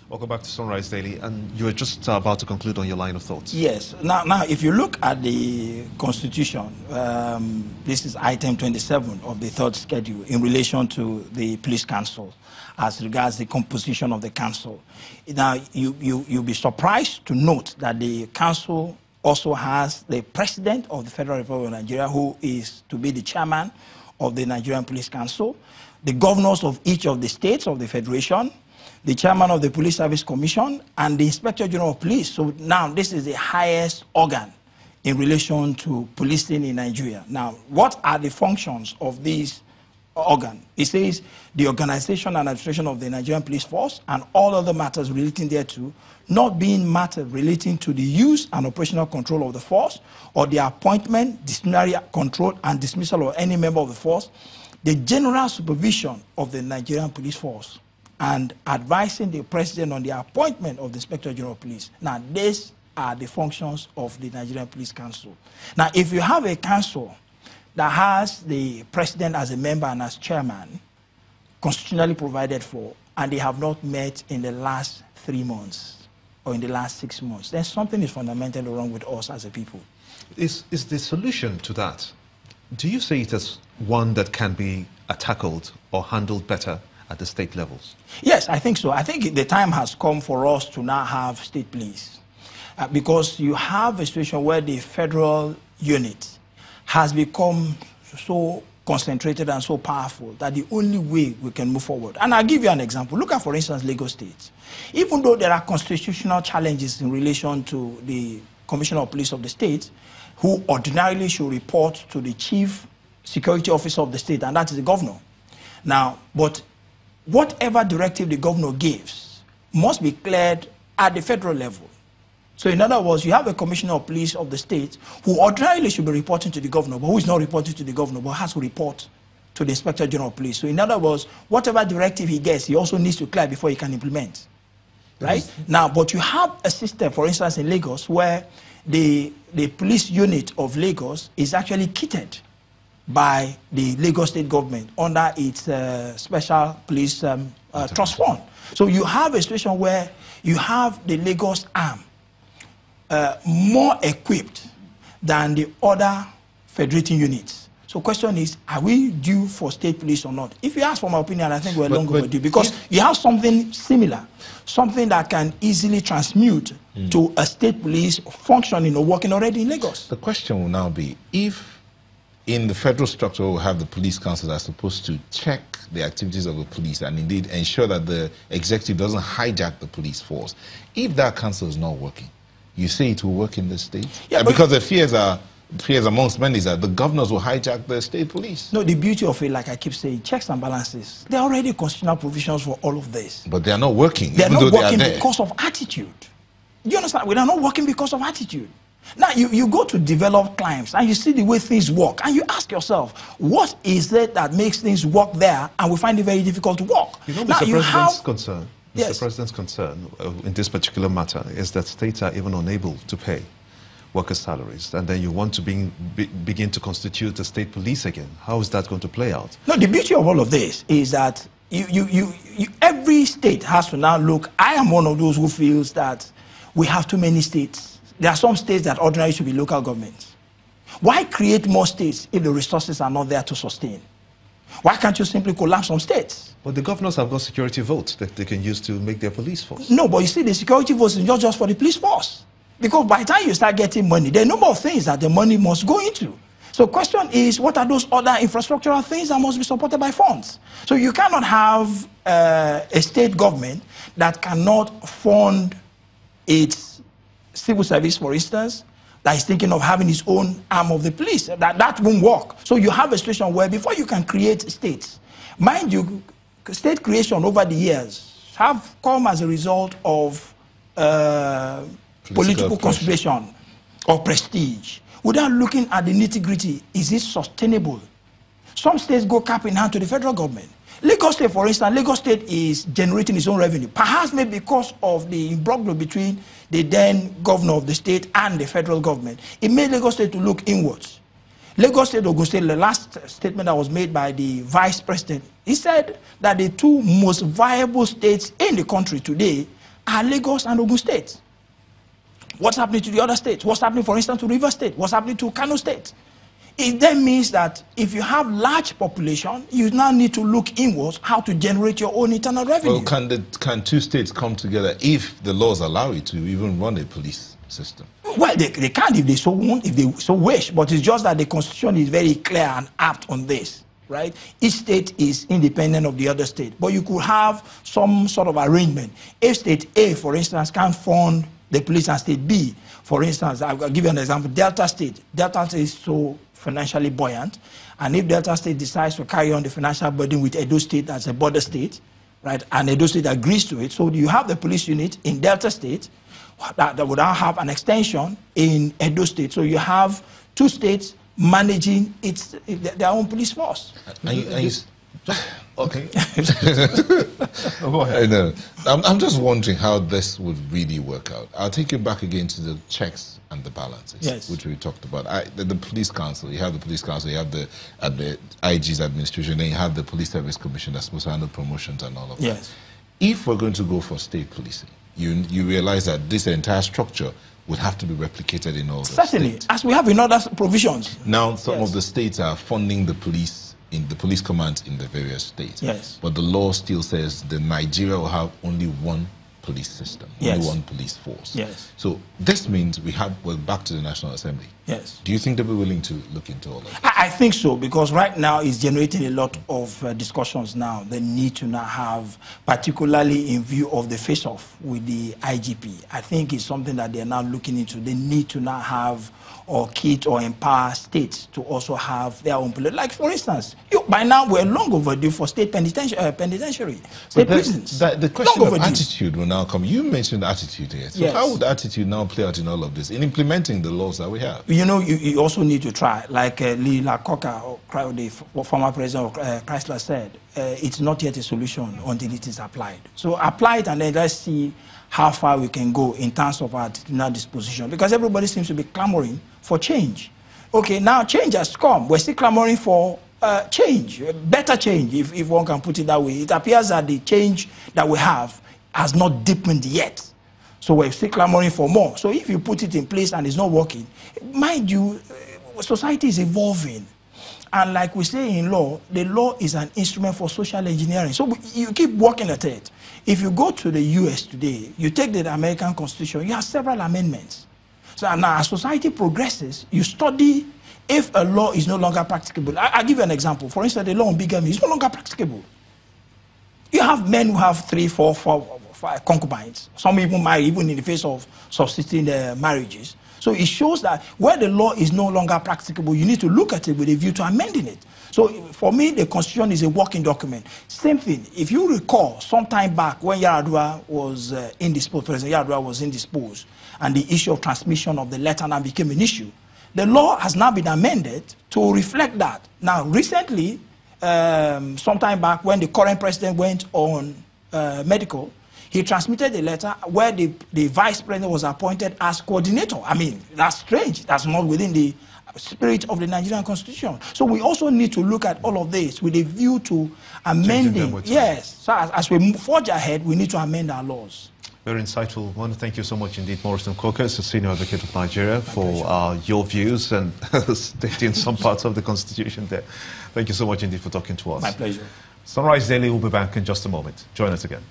Welcome back to Sunrise Daily, and you were just about to conclude on your line of thoughts. Yes. Now, if you look at the Constitution, this is item 27 of the third schedule in relation to the Police Council, as regards the composition of the council. Now, you'll be surprised to note that the council also has the President of the Federal Republic of Nigeria, who is to be the chairman of the Nigerian Police Council, the governors of each of the states of the Federation, the chairman of the Police Service Commission, and the Inspector General of Police. So now this is the highest organ in relation to policing in Nigeria. Now, what are the functions of this organ? It says the organization and administration of the Nigerian police force and all other matters relating thereto, not being matters relating to the use and operational control of the force, or the appointment, disciplinary control, and dismissal of any member of the force, the general supervision of the Nigerian police force, and advising the president on the appointment of the Inspector General of Police. Now, these are the functions of the Nigerian Police Council. Now, if you have a council that has the president as a member and as chairman, constitutionally provided for, and they have not met in the last 3 months or in the last 6 months, then something is fundamentally wrong with us as a people. Is the solution to that, do you see it as one that can be tackled or handled better at the state levels? Yes, I think so. I think the time has come for us to now have state police, because you have a situation where the federal unit has become so concentrated and so powerful that the only way we can move forward. And I'll give you an example. Look at, for instance, Lagos State. Even though there are constitutional challenges in relation to the Commissioner of Police of the state, who ordinarily should report to the Chief Security Officer of the state, and that is the governor. Now, but whatever directive the governor gives must be cleared at the federal level. So in other words, you have a commissioner of police of the state who ordinarily should be reporting to the governor, but who is not reporting to the governor, but has to report to the Inspector General of Police. So in other words, whatever directive he gets, he also needs to clear before he can implement. Right? Now, but you have a system, for instance, in Lagos, where the police unit of Lagos is actually kitted by the Lagos state government under its special police trust fund. So you have a situation where you have the Lagos arm more equipped than the other federating units. So the question is, are we due for state police or not? If you ask for my opinion, I think we're long overdue, because you have something similar, something that can easily transmute to a state police functioning or working already in Lagos. The question will now be, if in the federal structure we have the police council that's supposed to check the activities of the police and indeed ensure that the executive doesn't hijack the police force, if that council is not working, you say it will work in the state? Yeah, because the fears amongst many is that the governors will hijack the state police. No, the beauty of it, like I keep saying, checks and balances. There are already constitutional provisions for all of this. But they are not working. They are not working because of attitude. Do you understand? We are not working because of attitude. Now, you go to developed climes and you see the way things work, and you ask yourself, what is it that makes things work there and we find it very difficult to work? You know, Mr. President's concern, Mr. President's concern in this particular matter is that states are even unable to pay workers' salaries, and then you want to begin to constitute a state police again. How is that going to play out? No, the beauty of all of this is that every state has to now look. I am one of those who feels that we have too many states. There are some states that ordinarily should be local governments. Why create more states if the resources are not there to sustain? Why can't you simply collapse some states? Well, the governors have got security votes that they can use to make their police force. No, but you see, the security votes is not just for the police force. Because by the time you start getting money, there are a number of things that the money must go into. So the question is, what are those other infrastructural things that must be supported by funds? So you cannot have a state government that cannot fund its civil service, for instance, that is thinking of having its own arm of the police. That won't work. So you have a situation where before you can create states, mind you, state creation over the years have come as a result of political consideration or prestige, without looking at the nitty-gritty. Is it sustainable? Some states go cap in hand to the federal government. Lagos State, for instance, Lagos State is generating its own revenue, perhaps maybe because of the imbroglio between the then governor of the state and the federal government. It made Lagos State to look inwards. Lagos State, Ogun State, the last statement that was made by the vice president, he said that the two most viable states in the country today are Lagos and Ogun State. What's happening to the other states? What's happening, for instance, to River State? What's happening to Kano State? It then means that if you have large population, you now need to look inwards how to generate your own internal revenue. Well, can two states come together if the laws allow it to even run a police system? Well, they can't if they so want, if they so wish, but it's just that the Constitution is very clear and apt on this, right? Each state is independent of the other state, but you could have some sort of arrangement. If state A, for instance, can't fund the police and state B, for instance, I'll give you an example, Delta State is so financially buoyant, and if Delta State decides to carry on the financial burden with Edo State as a border state, right, and Edo State agrees to it, so you have the police unit in Delta State that would now have an extension in Edo State, so you have two states managing their own police force. Okay. Go ahead. I know. I'm just wondering how this would really work out. I'll take you back again to the checks and the balances, yes, which we talked about. The police council, you have the police council, you have the IG's administration, then you have the police service commission that's supposed to handle promotions and all of that. Yes. If we're going to go for state policing, you realize that this entire structure would have to be replicated in all the certainly, states. as we have in other provisions. Now, some yes, of the states are funding the police in the police commands in the various states. Yes. But the law still says that Nigeria will have only one police system, yes, only one police force. Yes. So this means we're back to the National Assembly. Yes. Do you think they'll be willing to look into all of this? I think so, because right now it's generating a lot of discussions now. They need to now have, particularly in view of the face-off with the IGP. I think it's something that they're now looking into. They need to now have or kit or empower states to also have their own police. Like, for instance, by now we're long overdue for state penitentiary, state prisons. The question of attitude will now come. You mentioned attitude here. So yes, how would attitude now play out in all of this, in implementing the laws that we have? You know, you also need to try, like Lee Lacoca, the former president of Chrysler, said, it's not yet a solution until it is applied. So apply it and then let's see how far we can go in terms of our attitudinal disposition, because everybody seems to be clamoring for change. Okay, now change has come. We're still clamoring for change, better change, if one can put it that way. It appears that the change that we have has not deepened yet. So we're still clamoring for more. So if you put it in place and it's not working, mind you, society is evolving. And like we say in law, the law is an instrument for social engineering. So you keep working at it. If you go to the US today, you take the American Constitution, you have several amendments. So now as society progresses, you study if a law is no longer practicable. I'll give you an example. For instance, the law on bigamy is no longer practicable. You have men who have 3, 4, 5 concubines. Some even marry, even in the face of subsisting marriages. So it shows that where the law is no longer practicable, you need to look at it with a view to amending it. So for me, the Constitution is a working document. Same thing, if you recall, some time back when Yar'Adua was indisposed, President Yar'Adua was indisposed, and the issue of transmission of the letter now became an issue, the law has now been amended to reflect that. Now, recently, some time back when the current president went on medical, he transmitted a letter where the vice president was appointed as coordinator. I mean, that's strange. That's not within the spirit of the Nigerian Constitution. So we also need to look at all of this with a view to amending. Yes. So as we forge ahead, we need to amend our laws. Very insightful. I want to thank you so much indeed, Morrison Coker, the Senior Advocate of Nigeria, for your views and stating some parts of the Constitution there. Thank you so much indeed for talking to us. My pleasure. Sunrise Daily will be back in just a moment. Join us again.